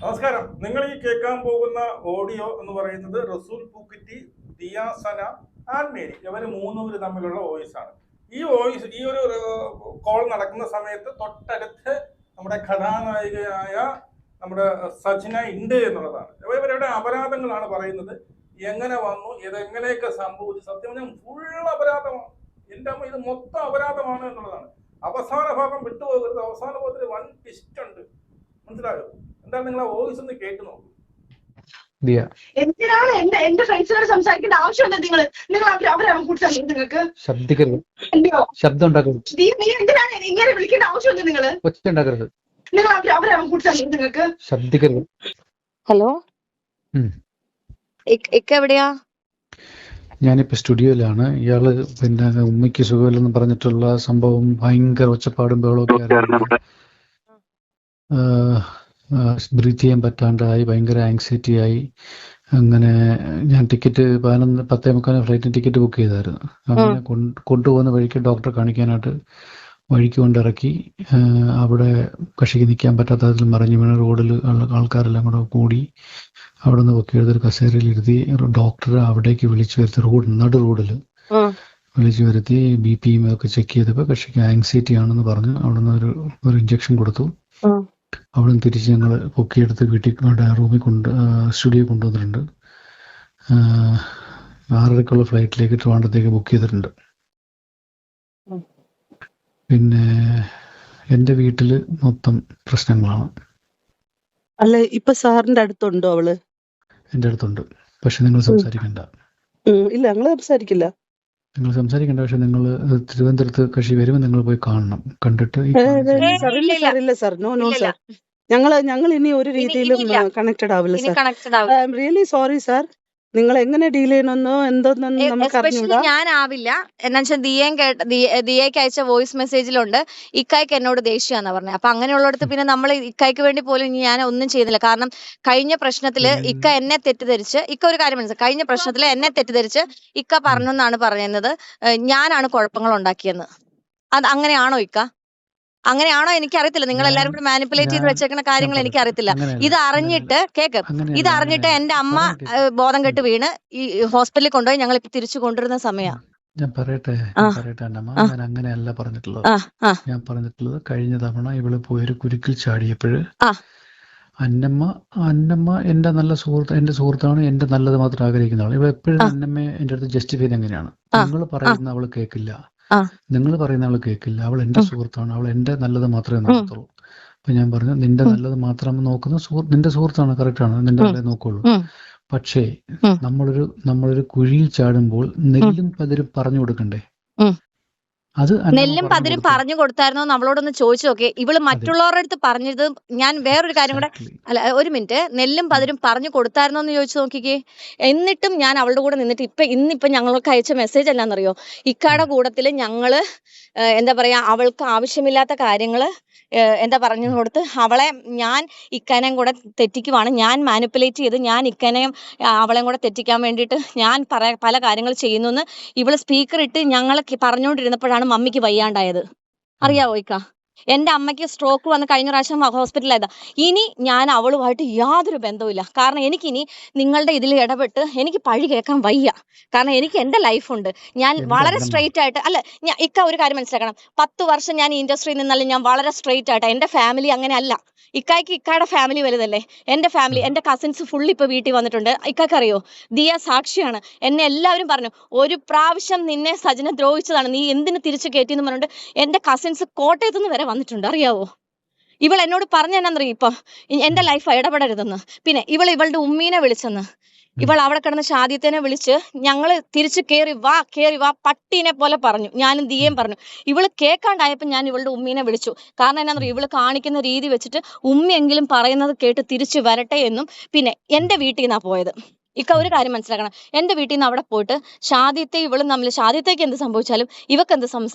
നമസ്കാരം. നിങ്ങൾ ഈ കേൾക്കാൻ പോകുന്ന ഓഡിയോ എന്ന് പറയുന്നത് റസൂൽ പൂക്കുറ്റി, ദിയാസന ആൻഡ് മേരി ഇവർ മൂന്നുപേര് തമ്മിലുള്ള വോയിസ് ആണ്. ഈ ഒരു കോൾ നടക്കുന്ന സമയത്ത് തൊട്ടടുത്ത് നമ്മുടെ കഥാനായികയായ നമ്മുടെ സജ്ന ഉണ്ട് എന്നുള്ളതാണ്. ഇവരുടെ അപരാധങ്ങളാണ് പറയുന്നത്. എങ്ങനെ വന്നു, ഇതെങ്ങനെയൊക്കെ സംഭവിച്ചു. സത്യം പറഞ്ഞാൽ ഫുൾ അപരാധമാണ്. എൻ്റെ അമ്മ, ഇത് മൊത്തം അപരാധമാണ് എന്നുള്ളതാണ്. അവസാന ഭാഗം വിട്ടുപോകരുത്. അവസാന ഭാഗത്തിൽ വൻ ട്വിസ്റ്റ് ഉണ്ട്. മനസ്സിലായോ? എന്താണ് നിങ്ങൾ ആ വോയിസ് ഒന്ന് കേട്ട് നോക്കൂ. എന്തിനാണ് എന്റെ ഫ്രണ്ട്സിനോട് സംസാരിക്കേണ്ട ആവശ്യമില്ല. നിങ്ങൾ അവരെ കൂട്ടാൻ നിങ്ങൾക്ക് ശബ്ദം ഉണ്ടാക്കരുത്. നീ എന്തിനാണ് ഇങ്ങനെ വിളിക്കേണ്ട ആവശ്യമില്ല. നിങ്ങൾ അവരെ കൂട്ടാൻ നിങ്ങൾക്ക് ശബ്ദിക്കരുത്. ഹലോ, എവിടെയാ? ഞാനിപ്പോ സ്റ്റുഡിയോയിലാണ്. ഇയാള് പിന്നെ ഉമ്മയ്ക്ക് സുഖമില്ലെന്ന് പറഞ്ഞിട്ടുള്ള സംഭവം ഭയങ്കര ഒച്ചപ്പാടും ബഹളമൊക്കെ ബ്രീത്ത് ചെയ്യാൻ പറ്റാണ്ടായി, ഭയങ്കര ആങ്സൈറ്റി ആയി. അങ്ങനെ ഞാൻ ടിക്കറ്റ് 10:15 ഫ്ലൈറ്റിന് ടിക്കറ്റ് ബുക്ക് ചെയ്തായിരുന്നു. അങ്ങനെ കൊണ്ടുപോകുന്ന വഴിക്ക് ഡോക്ടറെ കാണിക്കാനായിട്ട് വഴിക്ക് കൊണ്ടിറക്കി. അവിടെ കക്ഷിക്ക് നിൽക്കാൻ പറ്റാത്ത അതിൽ മറിഞ്ഞു വീണ റോഡിൽ ആൾക്കാരെല്ലാം കൂടെ കൂടി അവിടെ നിന്ന് പൊക്കി എടുത്തൊരു കസേരയിൽ ഇരുത്തി ഡോക്ടറെ അവിടേക്ക് വിളിച്ചു വരുത്തി, നടു റോഡിൽ വിളിച്ചു വരുത്തി BP ഒക്കെ ചെക്ക് ചെയ്തപ്പോൾ കക്ഷിക്ക് ആങ്സൈറ്റി ആണെന്ന് പറഞ്ഞു. അവിടെ നിന്ന് ഒരു ഇഞ്ചക്ഷൻ കൊടുത്തു. അവിടെ നിന്ന് തിരിച്ച് ഞങ്ങൾ പൊക്കിയെടുത്ത് വീട്ടിൽ റൂമിൽ സ്റ്റുഡിയോ കൊണ്ടുവന്നിട്ടുണ്ട്. 6:30 ഫ്ലൈറ്റിലേക്ക് ട്രിവാൻഡ്രത്തേക്ക് ബുക്ക് ചെയ്തിട്ടുണ്ട്. പിന്നെ എന്റെ വീട്ടില് മൊത്തം പ്രശ്നങ്ങളാണ്. അല്ല, ഇപ്പൊ സാറിന്റെ അടുത്തുണ്ടോ അവള്? എന്റെ അടുത്തുണ്ട്. പക്ഷെ നിങ്ങൾ സംസാരിക്കണ്ട. ഇല്ല, ഞങ്ങള് സംസാരിക്കില്ല. നിങ്ങൾ സംസാരിക്കണ്ട. പക്ഷെ നിങ്ങൾ തിരുവനന്തപുരത്ത് കക്ഷി വരുമ്പോൾ നിങ്ങൾ പോയി കാണണം. കണ്ടിട്ട് ഇല്ല സാർ, നോ സാർ. ഞങ്ങൾ ഇനി ഒരു രീതിയിലും കണക്റ്റഡ് ആവില്ല sir. I am really sorry sir. നിങ്ങൾ എങ്ങനെ ഡീൽ ചെയ്യണമെന്നോ എന്തോന്നൊന്നും നമുക്ക് അറിഞ്ഞൂടാ. ഞാനാവില്ല. എന്നാ വെച്ചാൽ ദിയയ്ക്ക് അയച്ച വോയിസ് മെസ്സേജിലുണ്ട് ഇക്കായ്ക്ക് എന്നോട് ദേഷ്യാന്നാ പറഞ്ഞത്. അപ്പൊ അങ്ങനെയുള്ളടത്ത് പിന്നെ നമ്മൾ ഇക്കായ്ക്ക് വേണ്ടി പോലും ഞാൻ ഒന്നും ചെയ്യുന്നില്ല. കാരണം കഴിഞ്ഞ പ്രശ്നത്തില് ഇക്ക എന്നെ തെറ്റിദ്ധരിച്ച്, ഇക്ക ഒരു കാര്യം മനസ്സിലായി, കഴിഞ്ഞ പ്രശ്നത്തില് എന്നെ തെറ്റിദ്ധരിച്ച് ഇക്ക പറഞ്ഞെന്നാണ് പറയുന്നത് ഞാനാണ് കുഴപ്പങ്ങൾ ഉണ്ടാക്കിയെന്ന്. അത് അങ്ങനെയാണോ ഇക്ക? അങ്ങനെയാണോ? എനിക്കറിയത്തില്ല. നിങ്ങൾ എല്ലാരും കൂടി മാനിപ്പുലേറ്റ് ചെയ്ത് വെച്ചേക്കുന്ന കാര്യങ്ങൾ എനിക്കറിയത്തില്ല. ഇത് അറിഞ്ഞിട്ട് എന്റെ അമ്മ ബോധം കെട്ട് വീണ് ഈ ഹോസ്പിറ്റലിൽ കൊണ്ടുപോയി ഞങ്ങൾ ഇപ്പൊ തിരിച്ചു കൊണ്ടുവരുന്ന സമയമാണ്. ഞാൻ പറയട്ടെ അന്നമ്മ, ഞാൻ അങ്ങനെയല്ല പറഞ്ഞിട്ടുള്ളത്. ഞാൻ പറഞ്ഞിട്ടുള്ളത് കഴിഞ്ഞ തവണ ഇവള് പോയൊരു കുരുക്കിൽ ചാടിയപ്പോഴ് അന്നമ്മ എന്റെ നല്ല സുഹൃത്ത്, എന്റെ സുഹൃത്താണ്, എന്റെ നല്ലത് മാത്രം ആഗ്രഹിക്കുന്ന ആള്. ഇവ എപ്പോഴും അന്നമ്മയെ എന്റെ അടുത്ത് ജസ്റ്റിഫൈ ചെയ്ത് എങ്ങനെയാണ്, നിങ്ങൾ പറയുന്ന അവള് കേൾക്കില്ല, നിങ്ങൾ പറയുന്ന അവള് കേൾക്കില്ല, അവൾ എന്റെ സുഹൃത്താണ്, അവൾ എന്റെ നല്ലത് മാത്രമേ നോക്കത്തുള്ളൂ. അപ്പൊ ഞാൻ പറഞ്ഞു, നിന്റെ നല്ലത് മാത്രം നോക്കുന്ന നിന്റെ സുഹൃത്താണ്, കറക്റ്റാണ്, നിന്റെ നല്ലത് നോക്കുള്ളൂ. പക്ഷേ നമ്മളൊരു കുഴിയിൽ ചാടുമ്പോൾ നെല്ലും പതിരും പറഞ്ഞു കൊടുക്കണ്ടേ? അത് നെല്ലും പതിരും പറഞ്ഞു കൊടുത്തായിരുന്നോ അവളോടൊന്ന് ചോദിച്ചു നോക്കേ. ഇവള് മറ്റുള്ളവരുടെ അടുത്ത് പറഞ്ഞത്, ഞാൻ വേറൊരു കാര്യം കൂടെ, അല്ല ഒരു മിനിറ്റ്, നെല്ലും പതിരും പറഞ്ഞു കൊടുത്തായിരുന്നോ എന്ന് ചോദിച്ചു നോക്കിക്കേ. എന്നിട്ടും ഞാൻ അവളുടെ കൂടെ നിന്നിട്ട് ഇന്നിപ്പം ഞങ്ങൾക്ക് അയച്ച മെസ്സേജ് എന്നാന്നറിയോ, ഇക്കാടെ കൂടത്തില് ഞങ്ങള് എന്താ പറയാ, അവൾക്ക് ആവശ്യമില്ലാത്ത കാര്യങ്ങള് എന്താ പറഞ്ഞു കൊടുത്ത് അവളെ ഞാൻ ഇക്കനെയും കൂടെ തെറ്റിക്കുവാണ്, ഞാൻ മാനിപ്പുലേറ്റ് ചെയ്ത് ഞാൻ ഇക്കനെയും അവളെയും കൂടെ തെറ്റിക്കാൻ വേണ്ടിയിട്ട് ഞാൻ പല കാര്യങ്ങൾ ചെയ്യുന്നു ഇവള് സ്പീക്കർ ഇട്ട് ഞങ്ങൾ പറഞ്ഞുകൊണ്ടിരുന്നപ്പോഴാണ് മമ്മിക്ക് വയ്യാണ്ടായത്. അറിയാവോ ഇക്ക? എന്റെ അമ്മയ്ക്ക് സ്ട്രോക്ക് വന്ന് കഴിഞ്ഞ പ്രാവശ്യം ഹോസ്പിറ്റലായതാ. ഇനി ഞാൻ അവളുമായിട്ട് യാതൊരു ബന്ധവുമില്ല. കാരണം എനിക്കിനി നിങ്ങളുടെ ഇതിൽ ഇടപെട്ട് എനിക്ക് പഴി കേൾക്കാൻ വയ്യ. കാരണം എനിക്ക് എന്റെ ലൈഫുണ്ട്. ഞാൻ വളരെ സ്ട്രെയിറ്റ് ആയിട്ട്, അല്ല ഇക്ക ഒരു കാര്യം മനസ്സിലാക്കണം, 10 വർഷം ഞാൻ ഈ ഇൻഡസ്ട്രിയിൽ നിന്നല്ല, ഞാൻ വളരെ സ്ട്രെയിറ്റ് ആയിട്ട്, എന്റെ ഫാമിലി അങ്ങനെ അല്ല. ഇക്കായുടെ ഫാമിലി വലുതല്ലേ. എന്റെ ഫാമിലി, എന്റെ കസിൻസ് ഫുൾ ഇപ്പൊ വീട്ടിൽ വന്നിട്ടുണ്ട്. ഇക്കാക്ക് അറിയോ, ദിയ സാക്ഷിയാണ്. എന്നെ എല്ലാവരും പറഞ്ഞു, ഒരു പ്രാവശ്യം നിന്നെ സജന ദ്രോഹിച്ചതാണ്, നീ എന്തിനു തിരിച്ചു കയറ്റിയെന്ന് പറഞ്ഞിട്ട് എന്റെ കസിൻസ് കോട്ടയത്ത് നിന്ന് വരെ വന്നിട്ടുണ്ട്. അറിയാവോ? ഇവൾ എന്നോട് പറഞ്ഞെന്നറിയോ, ഇപ്പൊ എന്റെ ലൈഫ് ഇടപെടരുതെന്ന്. പിന്നെ ഇവളുടെ ഉമ്മീനെ വിളിച്ചെന്ന്. ഇവൾ അവിടെ കിടന്ന് ഷാദിയത്തിനെ വിളിച്ച് ഞങ്ങള് തിരിച്ചു കേറി വാ പട്ടീനെ പോലെ പറഞ്ഞു. ഞാനും ദിയേം പറഞ്ഞു. ഇവള് കേൾക്കാണ്ടായപ്പോ ഞാൻ ഇവളുടെ ഉമ്മീനെ വിളിച്ചു. കാരണം എന്നാന്നറിയോ, ഇവള് കാണിക്കുന്ന രീതി വെച്ചിട്ട് ഉമ്മയെങ്കിലും പറയുന്നത് കേട്ട് തിരിച്ചു വരട്ടെ എന്നും. പിന്നെ എന്റെ വീട്ടിൽ നിന്നാ പോയത്. ഇക്ക ഒരു കാര്യം മനസ്സിലാക്കണം, എന്റെ വീട്ടിൽ നിന്ന് അവിടെ പോയിട്ട് ഇവളും തമ്മിൽ, ഷാദിയത്തേക്ക് എന്ത് സംഭവിച്ചാലും ഇവക്ക് എന്ത്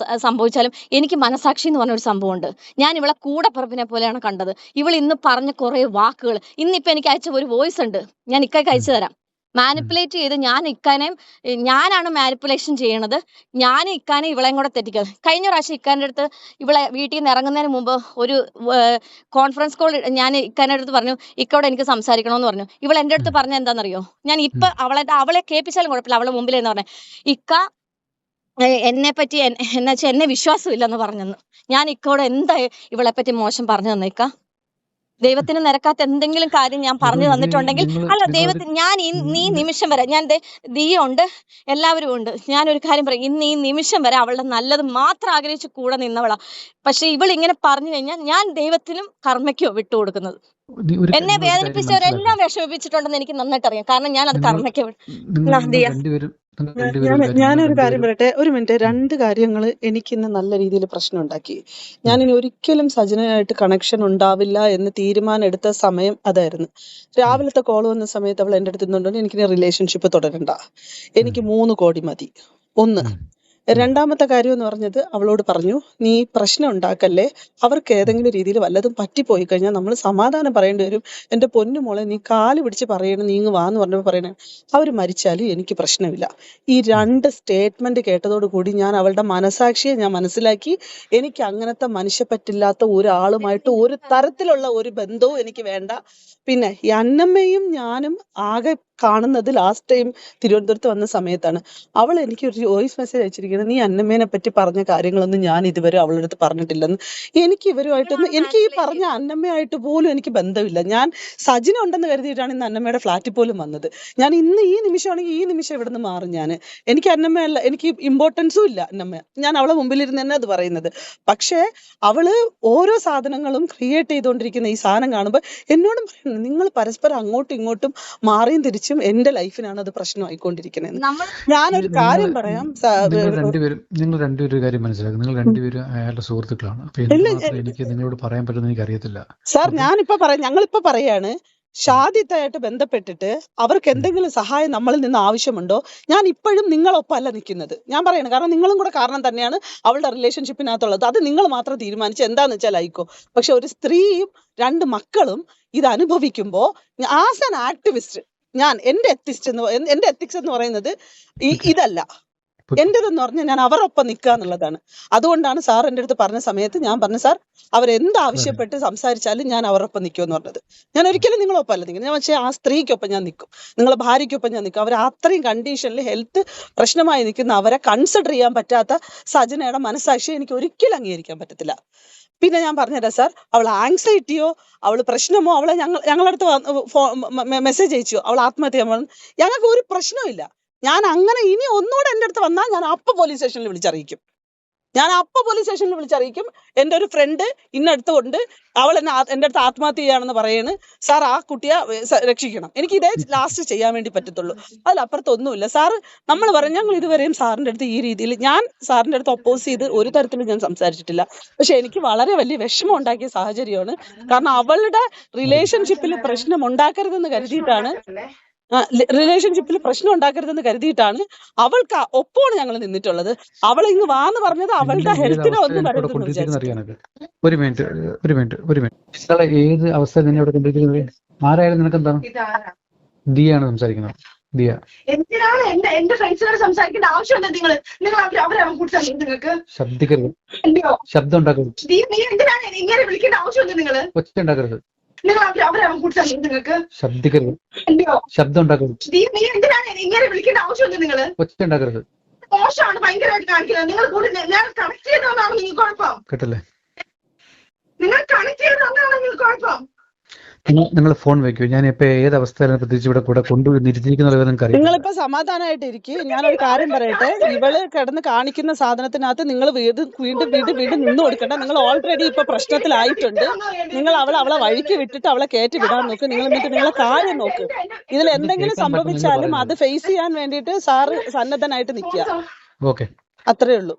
സംഭവിച്ചാലും എനിക്ക് മനസാക്ഷി എന്ന് പറഞ്ഞൊരു സംഭവമുണ്ട്. ഞാൻ ഇവളെ കൂടപ്പിറപ്പിനെ പോലെയാണ് കണ്ടത്. ഇവൾ ഇന്ന് പറഞ്ഞ കുറെ വാക്കുകൾ, ഇന്നിപ്പൊ എനിക്ക് അയച്ച ഒരു വോയിസ് ഉണ്ട്, ഞാൻ ഇക്കയ്ക്ക് അയച്ചു തരാം. മാനിപ്പുലേറ്റ് ചെയ്ത് ഞാനാണ് മാനിപ്പുലേഷൻ ചെയ്യണത്. ഞാൻ ഇക്കാനെ ഇവളെയും കൂടെ തെറ്റിക്കുന്നത്. കഴിഞ്ഞ പ്രാവശ്യം ഇക്കാൻ്റെ അടുത്ത് ഇവളെ വീട്ടിൽ നിന്ന് ഇറങ്ങുന്നതിന് മുമ്പ് ഒരു കോൺഫറൻസ് കോൾ ഞാൻ ഇക്കാൻ്റെ അടുത്ത് പറഞ്ഞു, ഇക്കോടെ എനിക്ക് സംസാരിക്കണമെന്ന് പറഞ്ഞു. ഇവൾ എൻ്റെ അടുത്ത് പറഞ്ഞ എന്താണെന്നറിയോ? ഞാൻ ഇപ്പൊ അവളെ കേൾപ്പിച്ചാലും കുഴപ്പമില്ല, അവളെ മുമ്പിൽ എന്ന് പറഞ്ഞ ഇക്ക എന്നെ പറ്റി എന്നുവെച്ചാൽ എന്നെ വിശ്വാസമില്ലെന്ന് പറഞ്ഞെന്ന്. ഞാൻ ഇക്കോടെ എന്താ ഇവളെ പറ്റി മോശം പറഞ്ഞു തന്നേക്ക? ദൈവത്തിന് നിരക്കാത്ത എന്തെങ്കിലും കാര്യം ഞാൻ പറഞ്ഞു തന്നിട്ടുണ്ടെങ്കിൽ അല്ല ദൈവത്തിന് ഞാൻ ഈ നിമിഷം വരെ ഞാൻ ദിയുണ്ട്, എല്ലാവരും ഉണ്ട്. ഞാനൊരു കാര്യം പറയും, ഇന്ന് ഈ നിമിഷം വരെ അവളുടെ നല്ലത് മാത്രം ആഗ്രഹിച്ച് കൂടെ നിന്നവളാ. പക്ഷെ ഇവൾ ഇങ്ങനെ പറഞ്ഞു കഴിഞ്ഞാൽ ഞാൻ ദൈവത്തിനും കർമ്മയ്ക്കോ വിട്ടുകൊടുക്കുന്നത്. എന്നെ വേദനിപ്പിച്ചവരെല്ലാം വിഷമിപ്പിച്ചിട്ടുണ്ടെന്ന് എനിക്ക് നന്നായിട്ട് അറിയാം. കാരണം ഞാൻ അത് കർമ്മയ്ക്ക് ഞാനൊരു കാര്യം പറയട്ടെ, ഒരു മിനിറ്റ്. 2 കാര്യങ്ങൾ എനിക്കിന്ന് നല്ല രീതിയിൽ പ്രശ്നം ഉണ്ടാക്കി. ഞാനിനി ഒരിക്കലും സജനയായിട്ട് കണക്ഷൻ ഉണ്ടാവില്ല എന്ന് തീരുമാനം എടുത്ത സമയം അതായിരുന്നു. രാവിലത്തെ കോൾ വന്ന സമയത്ത് അവൾ എൻ്റെ അടുത്ത് നിന്നുകൊണ്ട് എനിക്കിനി റിലേഷൻഷിപ്പ് തുടരണ്ട, എനിക്ക് 3 കോടി മതി. ഒന്ന്. രണ്ടാമത്തെ കാര്യം എന്ന് പറഞ്ഞത്, അവളോട് പറഞ്ഞു, നീ പ്രശ്നം ഉണ്ടാക്കല്ലേ, അവർക്ക് ഏതെങ്കിലും രീതിയിൽ വല്ലതും പറ്റിപ്പോയി കഴിഞ്ഞാൽ നമ്മൾ സമാധാനം പറയേണ്ടി വരും. എന്റെ പൊന്നു മോളെ, നീ കാല് പിടിച്ച് പറയണം, നീ ഇങ്ങ് വാന്ന് പറഞ്ഞപ്പോൾ പറയണേ, അവർ മരിച്ചാലും എനിക്ക് പ്രശ്നമില്ല. ഈ 2 സ്റ്റേറ്റ്മെന്റ് കേട്ടതോട് കൂടി ഞാൻ അവളുടെ മനസാക്ഷിയെ ഞാൻ മനസ്സിലാക്കി. എനിക്ക് അങ്ങനത്തെ മനുഷ്യപ്പറ്റില്ലാത്ത ഒരാളുമായിട്ട് ഒരു തരത്തിലുള്ള ഒരു ബന്ധവും എനിക്ക് വേണ്ട. പിന്നെ ഈ അന്നമ്മയും ഞാനും ആകെ കാണുന്നത് ലാസ്റ്റ് ടൈം തിരുവനന്തപുരത്ത് വന്ന സമയത്താണ്. അവൾ എനിക്ക് ഒരു വോയിസ് മെസ്സേജ് അയച്ചിരിക്കുന്നത്, നീ അന്നമ്മേനെ പറ്റി പറഞ്ഞ കാര്യങ്ങളൊന്നും ഞാൻ ഇതുവരെ അവളുടെ അടുത്ത് പറഞ്ഞിട്ടില്ലെന്ന്. എനിക്ക് ഇവരുമായിട്ടൊന്നും, എനിക്ക് ഈ പറഞ്ഞ അന്നമ്മയായിട്ട് പോലും എനിക്ക് ബന്ധമില്ല. ഞാൻ സജിന ഉണ്ടെന്ന് കരുതിയിട്ടാണ് ഇന്ന് അന്നമ്മയുടെ ഫ്ലാറ്റിൽ പോലും വന്നത്. ഞാൻ ഇന്ന് ഈ നിമിഷമാണെങ്കിൽ ഈ നിമിഷം ഇവിടെ നിന്ന് മാറും. എനിക്ക് അന്നമ്മയല്ല, എനിക്ക് ഇമ്പോർട്ടൻസും ഇല്ല അന്നമ്മ. ഞാൻ അവളെ മുമ്പിലിരുന്ന് തന്നെ അത് പറയുന്നത്. പക്ഷേ അവള് ഓരോ സാധനങ്ങളും ക്രിയേറ്റ് ചെയ്തുകൊണ്ടിരിക്കുന്ന ഈ സാധനം കാണുമ്പോൾ എന്നോടും പറയുന്നു, നിങ്ങൾ പരസ്പരം അങ്ങോട്ടും ഇങ്ങോട്ടും മാറിയും തിരിച്ചും എന്റെ ലൈഫിനാണ് അത് പ്രശ്നമായിക്കൊണ്ടിരിക്കുന്നത്. ഞാനൊരു കാര്യം പറയാം, നിങ്ങൾ രണ്ടുപേരും ഒരു കാര്യം മനസ്സിലാക്കുക, നിങ്ങൾ രണ്ടുപേരും അയാളുടെ സുഹൃത്തുക്കളാണ്. അപ്പൊ എനിക്ക് നിങ്ങളോട് പറയാൻ പറ്റുമെന്ന് എനിക്ക് അറിയത്തില്ല സാർ. ഞങ്ങളിപ്പോ പറയാണ്, ഷാദിത്തായിട്ട് ബന്ധപ്പെട്ടിട്ട് അവർക്ക് എന്തെങ്കിലും സഹായം നമ്മളിൽ നിന്ന് ആവശ്യമുണ്ടോ? ഞാൻ ഇപ്പോഴും നിങ്ങളൊപ്പമല്ല നിൽക്കുന്നത്. ഞാൻ പറയണം, കാരണം നിങ്ങളും കൂടെ കാരണം തന്നെയാണ് അവളുടെ റിലേഷൻഷിപ്പിനകത്തുള്ളത്. അത് നിങ്ങൾ മാത്രം തീരുമാനിച്ച് എന്താന്ന് വെച്ചാൽ ആയിക്കോ. പക്ഷെ ഒരു സ്ത്രീയും 2 മക്കളും ഇത് അനുഭവിക്കുമ്പോ ആസ് ആൻ ആക്ടിവിസ്റ്റ് എന്റെ എത്തിക്സ് എന്ന് പറയുന്നത് ഇതല്ല. എന്റേതെന്ന് പറഞ്ഞാൽ ഞാൻ അവരൊപ്പം നിൽക്കുക എന്നുള്ളതാണ്. അതുകൊണ്ടാണ് സാർ എൻ്റെ അടുത്ത് പറഞ്ഞ സമയത്ത് ഞാൻ പറഞ്ഞു, സാർ അവരെന്താവശ്യപ്പെട്ട് സംസാരിച്ചാലും ഞാൻ അവരൊപ്പം നിൽക്കുമെന്ന് പറഞ്ഞത്. ഞാൻ ഒരിക്കലും നിങ്ങളൊപ്പം അല്ല നിൽക്കുന്നത്. പക്ഷേ ആ സ്ത്രീക്കൊപ്പം ഞാൻ നിൽക്കും, നിങ്ങളെ ഭാര്യയ്ക്കൊപ്പം ഞാൻ നിൽക്കും. അവർ അത്രയും കണ്ടീഷനിൽ ഹെൽത്ത് പ്രശ്നമായി നിൽക്കുന്ന അവരെ കൺസിഡർ ചെയ്യാൻ പറ്റാത്ത സജനയുടെ മനസാക്ഷി എനിക്ക് ഒരിക്കലും അംഗീകരിക്കാൻ പറ്റത്തില്ല. പിന്നെ ഞാൻ പറഞ്ഞുതരാം സാർ, അവൾ ആങ്സൈറ്റിയോ അവൾ പ്രശ്നമോ അവളെ ഞങ്ങളടുത്ത് മെസ്സേജ് അയച്ചോ അവൾ ആത്മഹത്യ ചെയ്യാൻ പറഞ്ഞു, ഞങ്ങൾക്ക് ഒരു പ്രശ്നവും ഇല്ല. ഞാൻ അങ്ങനെ ഇനി ഒന്നുകൂടെ എൻ്റെ അടുത്ത് വന്നാൽ ഞാൻ അപ്പൊ പോലീസ് സ്റ്റേഷനിൽ വിളിച്ചറിയിക്കും. എൻ്റെ ഒരു ഫ്രണ്ട് ഇന്നടുത്തുകൊണ്ട് അവൾ എൻ്റെ അടുത്ത് ആത്മഹത്യ ചെയ്യാണെന്ന് പറയാണ്. സാർ ആ കുട്ടിയെ രക്ഷിക്കണം, എനിക്ക് ഇതേ ലാസ്റ്റ് ചെയ്യാൻ വേണ്ടി പറ്റത്തുള്ളൂ, അതിലപ്പുറത്തൊന്നുമില്ല. സാറ് നമ്മൾ പറയും, ഞങ്ങൾ ഇതുവരെയും സാറിൻ്റെ അടുത്ത് ഈ രീതിയിൽ ഞാൻ സാറിൻ്റെ അടുത്ത് ഒപ്പോസ് ചെയ്ത് ഒരു തരത്തിലും ഞാൻ സംസാരിച്ചിട്ടില്ല. പക്ഷെ എനിക്ക് വളരെ വലിയ വിഷമം ഉണ്ടാക്കിയ സാഹചര്യമാണ്. കാരണം അവളുടെ റിലേഷൻഷിപ്പിൽ പ്രശ്നം ഉണ്ടാക്കരുതെന്ന് കരുതിയിട്ടാണ് അവൾക്ക് ഒപ്പമാണ് ഞങ്ങൾ നിന്നിട്ടുള്ളത്. അവൾ ഇങ്ങ് വാന്ന് പറഞ്ഞത് അവളുടെ ഹെൽത്തിനെ ഒന്നും വരരുതെന്ന്. ഒരു മിനിറ്റ് ഏത് അവസ്ഥയിൽ നിന്നെ ഇവിടെ കൊണ്ടിരിക്കുന്നത്? ആരായാലും നിനക്ക് എന്താണ്? ദിയാണ് സംസാരിക്കുന്നത്. ദിയ, എന്തിനാണ് എന്റെ ഫ്രണ്ട്സിനോട് സംസാരിക്കേണ്ട ആവശ്യമുണ്ട്? നിങ്ങൾക്ക് ശബ്ദിക്കരുത്, ശബ്ദം ഉണ്ടാക്കരുത്, എന്തിനാണ് ഇങ്ങനെ വിളിക്കേണ്ട ആവശ്യമുണ്ട്? നിങ്ങൾ ഒച്ച ഉണ്ടാക്കരുത്, നിങ്ങൾക്ക് ശബ്ദിക്കരുത്, ശബ്ദം ഉണ്ടാക്കരുത്, എന്തിനാണ് ഇങ്ങനെ വിളിക്കേണ്ട ആവശ്യമുണ്ട്? നിങ്ങൾ ഒച്ച ഉണ്ടാക്കരുത്. മോശമാണ് ഭയങ്കരമായിട്ട് കാണിക്കുന്നത്. നിങ്ങൾ കൂടി ഞാൻ കണക്ട് ചെയ്തതാണ് നിങ്ങൾക്ക് കുഴപ്പം. കേട്ടല്ലേ? നിങ്ങൾ കണക്ട് ചെയ്തതാണ് നിങ്ങൾക്ക് കുഴപ്പം. നിങ്ങൾ ഫോൺ വെക്കൂ. ഞാൻ ഇപ്പൊ ഏത് അവസ്ഥയിലാണ് പ്രത്യേകിച്ച് ഇവിടെ കൂടെ കൊണ്ടുവന്നിരിക്കുന്നത് നിങ്ങൾക്ക് അറിയാം. നിങ്ങളിപ്പോ സമാധാനമായിട്ടിരിക്കും. ഞാനൊരു കാര്യം പറയട്ടെ, ഇവള് കിടന്ന് കാണിക്കുന്ന സാധനത്തിനകത്ത് നിങ്ങൾ വീണ്ടും നിന്ന് കൊടുക്കണ്ട. നിങ്ങൾ ഓൾറെഡി ഇപ്പൊ പ്രശ്നത്തിലായിട്ടുണ്ട്. നിങ്ങൾ അവളെ വഴിക്ക് വിട്ടിട്ട് അവളെ കയറ്റി വിടാൻ നോക്ക്. നിങ്ങൾ എന്നിട്ട് നിങ്ങളെ കാര്യം നോക്ക്. ഇതിൽ എന്തെങ്കിലും സംഭവിച്ചാലും അത് ഫേസ് ചെയ്യാൻ വേണ്ടിയിട്ട് സാറ് സന്നദ്ധനായിട്ട് നിൽക്കുക. ഓക്കെ, അത്രേ ഉള്ളൂ.